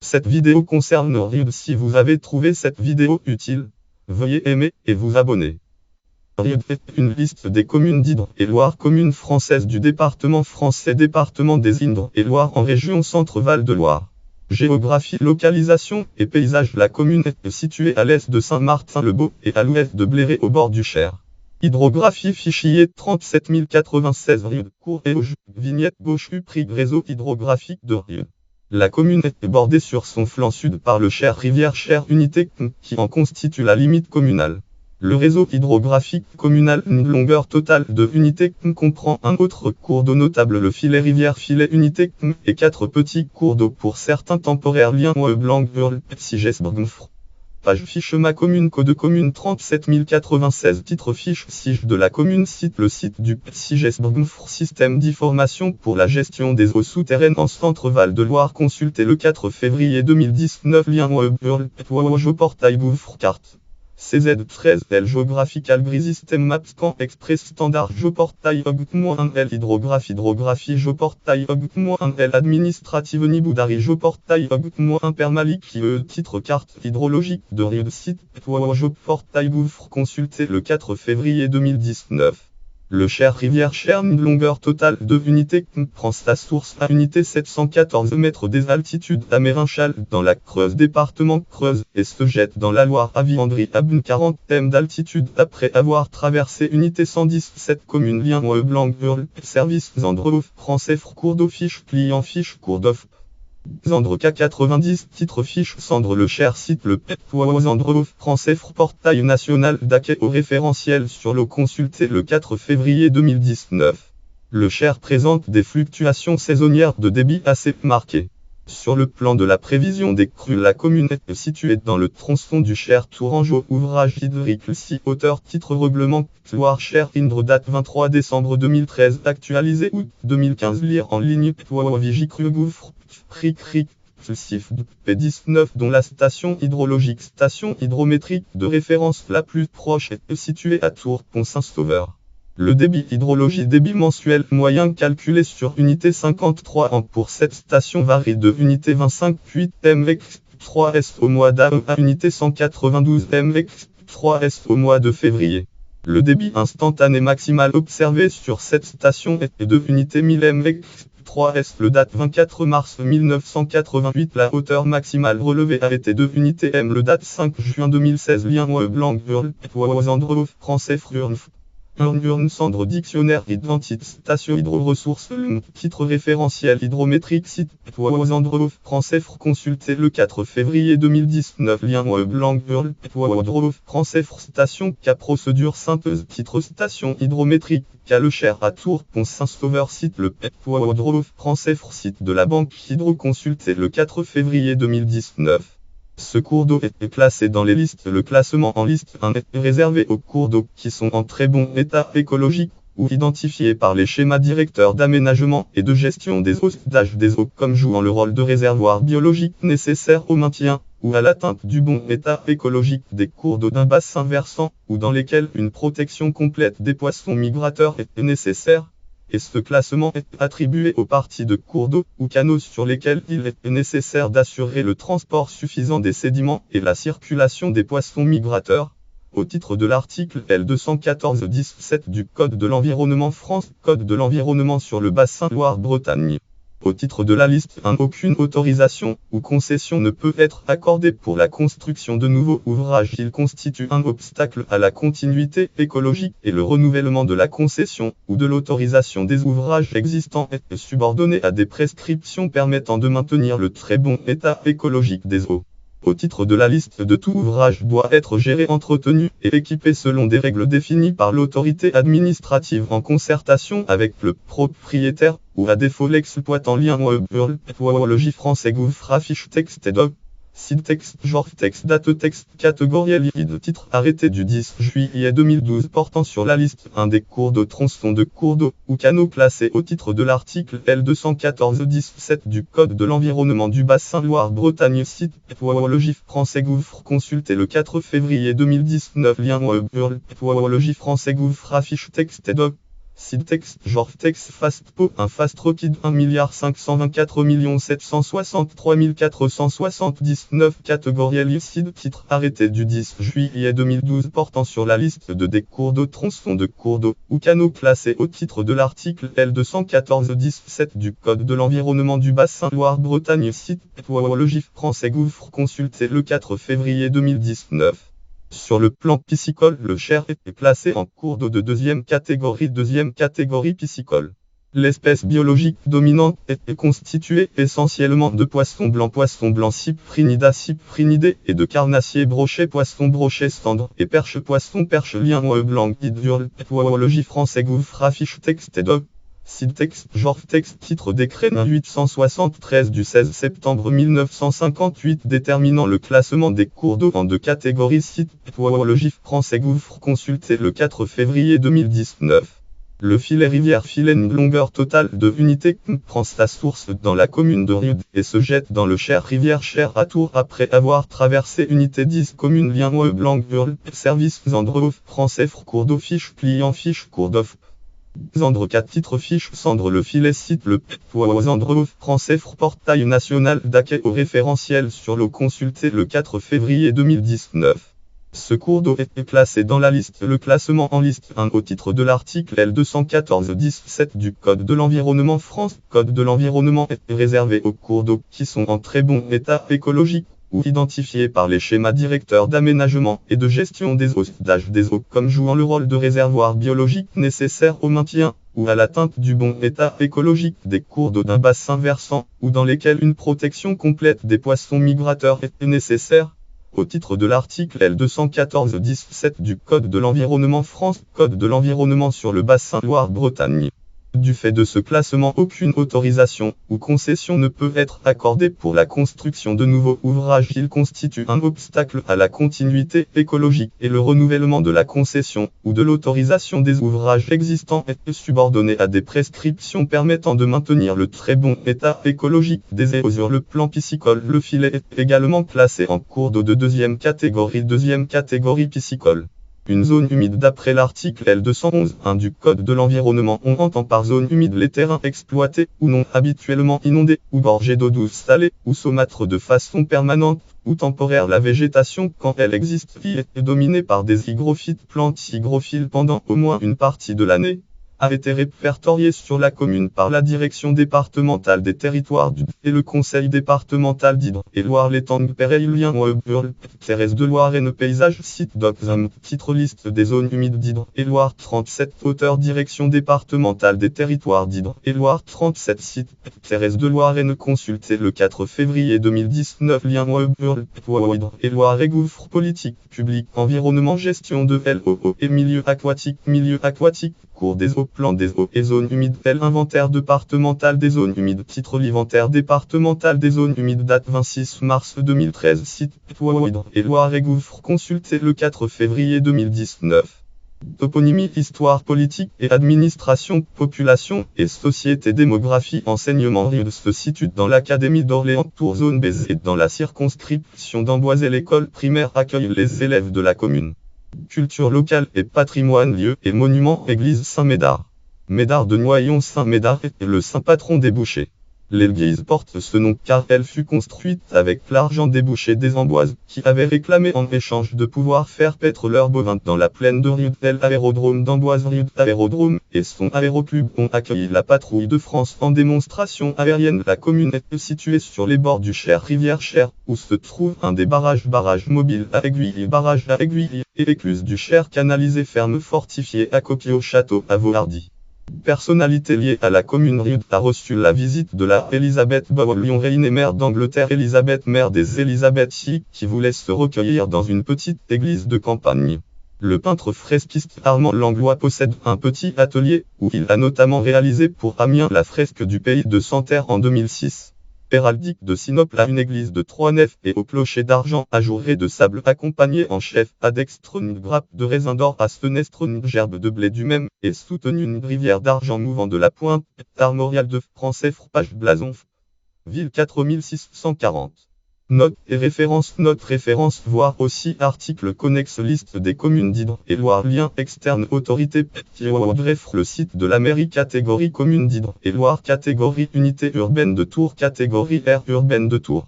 Cette vidéo concerne Riud. Si vous avez trouvé cette vidéo utile, veuillez aimer et vous abonner. Riud est une liste des communes d'Indre-et-Loire, communes françaises du département français, département des Indre-et-Loire en région Centre-Val de Loire. Géographie, localisation et paysage. La commune est située à l'est de Saint-Martin-le-Beau et à l'ouest de Bléré au bord du Cher. Hydrographie, fichier 37096 Riud, cours et auge, vignette gauche prix réseau hydrographique de Riud. La commune est bordée sur son flanc sud par le Cher, rivière Cher, unité qui en constitue la limite communale. Le réseau hydrographique communal, une longueur totale de unité comprend un autre cours d'eau notable, le filet rivière filet unité et 4 petits cours d'eau pour certains temporaires. Lien blanc Hurl, Sigesbergenfr. Page fiche ma commune, code commune 37096. Titre fiche Sige de la commune. Site le site du Sigesbergenfr, système d'information pour la gestion des eaux souterraines en Centre-Val de Loire. Consulté le 4 février 2019. Lien Hurl, portail Boufre carte. CZ13L Geographical Grid System Maps Scan Express Standard Geoportail Hub.1L Hydrographie Geoportail Hub.1L Administrative Niboudari Geoportail Hub.1 Permalik Titre carte hydrologique de Riud. Site Geoportail Gouffre. Consulté le 4 février 2019. Le Cher, rivière Cher, une longueur totale de unité prend sa source à unité 714 mètres des altitudes à Mérinchal dans la Creuse, département Creuse, et se jette dans la Loire à Viandry à une quarantaine d'altitude après avoir traversé unité 117 communes. Lien blanc Hurl, service Zandrehof, français cours d'eau fiche client fiche cours d'off. Zandre K90 titre fiche Cendre le Cher site le PEP Zandrehof français portail national d'accueil au référentiel sur l'eau consulté le 4 février 2019. Le Cher présente des fluctuations saisonnières de débit assez marquées. Sur le plan de la prévision des crues, la commune est située dans le tronçon du Cher Tourangeau. Ouvrage hydrique 6 auteur titre règlement Loire Cher Indre date 23 décembre 2013 actualisé août 2015 lire en ligne Vigicru Gouffre Cric Cif P19 dont la station hydrologique station hydrométrique de référence la plus proche est située à Tours Pont-Saint-Sauveur. Le débit hydrologie débit mensuel moyen calculé sur unité 53 ans pour cette station varie de unité 25,8 mx 3s au mois d'avril à unité 192 mx 3s au mois de février. Le débit instantané maximal observé sur cette station est de unité 1000 mx 3s le date 24 mars 1988. La hauteur maximale relevée a été de unité m le date 5 juin 2016. Lien blanc Hurl, Zandrehof, français Frurnf. Cendre dictionnaire identite station hydro-ressources titre référentiel hydrométrique site Zandrehof français consulté le 4 février 2019 lien blanc Hurl Zandrehof français station K procédure synthèse titre station hydrométrique K le Cher à Tours Pont Saint-Sauveur site le Zandrehof français site de la banque hydro consulté le 4 février 2019. Ce cours d'eau est classé dans les listes. Le classement en liste 1 est réservé aux cours d'eau qui sont en très bon état écologique ou identifiés par les schémas directeurs d'aménagement et de gestion des eaux, d'âge des eaux comme jouant le rôle de réservoir biologique nécessaire au maintien ou à l'atteinte du bon état écologique des cours d'eau d'un bassin versant ou dans lesquels une protection complète des poissons migrateurs est nécessaire. Et ce classement est attribué aux parties de cours d'eau ou canaux sur lesquels il est nécessaire d'assurer le transport suffisant des sédiments et la circulation des poissons migrateurs. Au titre de l'article L214-17 du Code de l'environnement France, Code de l'environnement sur le bassin Loire-Bretagne. Au titre de la liste 1, aucune autorisation ou concession ne peut être accordée pour la construction de nouveaux ouvrages. Il constitue un obstacle à la continuité écologique et le renouvellement de la concession ou de l'autorisation des ouvrages existants est subordonné à des prescriptions permettant de maintenir le très bon état écologique des eaux. Au titre de la liste de tout ouvrage doit être géré, entretenu et équipé selon des règles définies par l'autorité administrative en concertation avec le propriétaire ou à défaut l'exploitant. Lien Hurl, français Gouffre affiche texte et doc. Site texte, genre texte, date texte, catégorie de titre arrêté du 10 juillet 2012 portant sur la liste 1 des cours d'eau, tronçons de cours d'eau ou canaux classés au titre de l'article L214-17 du Code de l'environnement du bassin Loire-Bretagne. Site français Gouffre consulté le 4 février 2019 lien Hurl, français Gouffre affiche texte et doc. Syntex, Jortex, Fastpo, un Fast Rockid 1 524 773 catégoriel lucide, titre arrêté du 10 juillet 2012 portant sur la liste de cours d'eau, tronçons de cours d'eau ou canaux classés au titre de l'article L214-17 du Code de l'environnement du bassin Loire-Bretagne. Site Éthologie français Gouffre, consulté le 4 février 2019. Sur le plan piscicole, le Cher est classé en cours d'eau de deuxième catégorie piscicole. L'espèce biologique dominante est constituée essentiellement de poissons blancs cyprinidés et de carnassiers brochets poissons cendres et perches poissons lien blanc guide Éthologie français Gouffre affiche texte et doc. Syntex, Jortex, titre décret 873 du 16 septembre 1958 déterminant le classement des cours d'eau en deux catégories. Site Éthologie français Gouffre, consulté le 4 février 2019. Le filet rivière-filet, une longueur totale de unité, prend sa source dans la commune de Riude et se jette dans le Cher rivière Cher à Tours après avoir traversé unité 10 commune lien blanc hurle service Zandre français cours d'eau fiche pliant fiche cours d'off. Zandre 4 titre fiche Cendre le filet site le Zandre français portail national d'accueil au référentiel sur l'eau consulté le 4 février 2019. Ce cours d'eau est placé dans la liste le classement en liste 1 au titre de l'article L214-17 du Code de l'environnement France. Code de l'environnement est réservé aux cours d'eau qui sont en très bon état écologique ou identifiés par les schémas directeurs d'aménagement et de gestion des eaux, des eaux comme jouant le rôle de réservoir biologique nécessaire au maintien ou à l'atteinte du bon état écologique des cours d'eau d'un bassin versant ou dans lesquels une protection complète des poissons migrateurs est nécessaire. Au titre de l'article L214-17 du Code de l'environnement France, Code de l'environnement sur le bassin Loire-Bretagne. Du fait de ce classement, aucune autorisation ou concession ne peut être accordée pour la construction de nouveaux ouvrages. Il constitue un obstacle à la continuité écologique et le renouvellement de la concession ou de l'autorisation des ouvrages existants est subordonné à des prescriptions permettant de maintenir le très bon état écologique des eaux. Sur le plan piscicole, le filet est également classé en cours d'eau de deuxième catégorie piscicole. Une zone humide d'après l'article L211-1 du Code de l'environnement. On entend par zone humide les terrains exploités ou non habituellement inondés ou gorgés d'eau douce salée ou saumâtre de façon permanente ou temporaire. La végétation, quand elle existe, est dominée par des hygrophytes, plantes hygrophiles pendant au moins une partie de l'année. A été répertorié sur la commune par la direction départementale des territoires et le conseil départemental d'Indre et Loire-l'Étang Péréilien Thérèse de Loire-Aisne paysage site d'Oxham titre liste des zones humides d'Indre et Loire 37 auteur direction départementale des territoires d'Indre et Loire 37 site Thérèse de Loire-Aisne consulté le 4 février 2019 lien Indre et Loire et gouffre politique publique environnement gestion de l'eau et milieu aquatique cours des eaux, plan des eaux et zones humides. Inventaire départemental des zones humides. Titre l'inventaire départemental des zones humides. Date 26 mars 2013. Site Indre et Loire et Gouffre. Consulté le 4 février 2019. Toponymie, histoire politique et administration, population et société, démographie, enseignement. Riude se situe dans l'académie d'Orléans, Tours zone B et dans la circonscription d'Amboise. L'école primaire accueille les élèves de la commune. Culture locale et patrimoine, lieux et monuments, église Saint-Médard. Médard de Noyon. Saint-Médard est le saint patron des bouchers. L'église porte ce nom car elle fut construite avec l'argent des bouchers des Amboises, qui avaient réclamé en échange de pouvoir faire paître leurs bovins dans la plaine de Riude. L'aérodrome d'Amboise Riude Aérodrome et son aéroclub ont accueilli la patrouille de France en démonstration aérienne. La commune est située sur les bords du Cher rivière Cher, où se trouve un des barrages mobile à Aiguille, barrage à Aiguille, et l'écluse du Cher canalisée ferme fortifiée à Coquille au château à Vauhardy. Personnalité liée à la commune. Riude a reçu la visite de la Elisabeth Bowell, reine et mère d'Angleterre. Elisabeth, mère des Elisabeth qui voulait se recueillir dans une petite église de campagne. Le peintre fresquiste Armand Langlois possède un petit atelier, où il a notamment réalisé pour Amiens la fresque du pays de Santerre en 2006. Héraldique de Sinople à une église de 3 nefs et au clocher d'argent ajouré de sable accompagné en chef à dextre une grappe de raisin d'or à fenestre une gerbe de blé du même et soutenu une rivière d'argent mouvant de la pointe, armorial de français page blason. Ville 4640. Note et référence. Note référence. Voir aussi article connexe. Liste des communes d'Indre et Loire. Lien externe. Autorité. Bref, le site de la mairie. Catégorie communes d'Indre et Loire. Catégorie unité urbaine de Tours. Catégorie aire urbaine de Tours.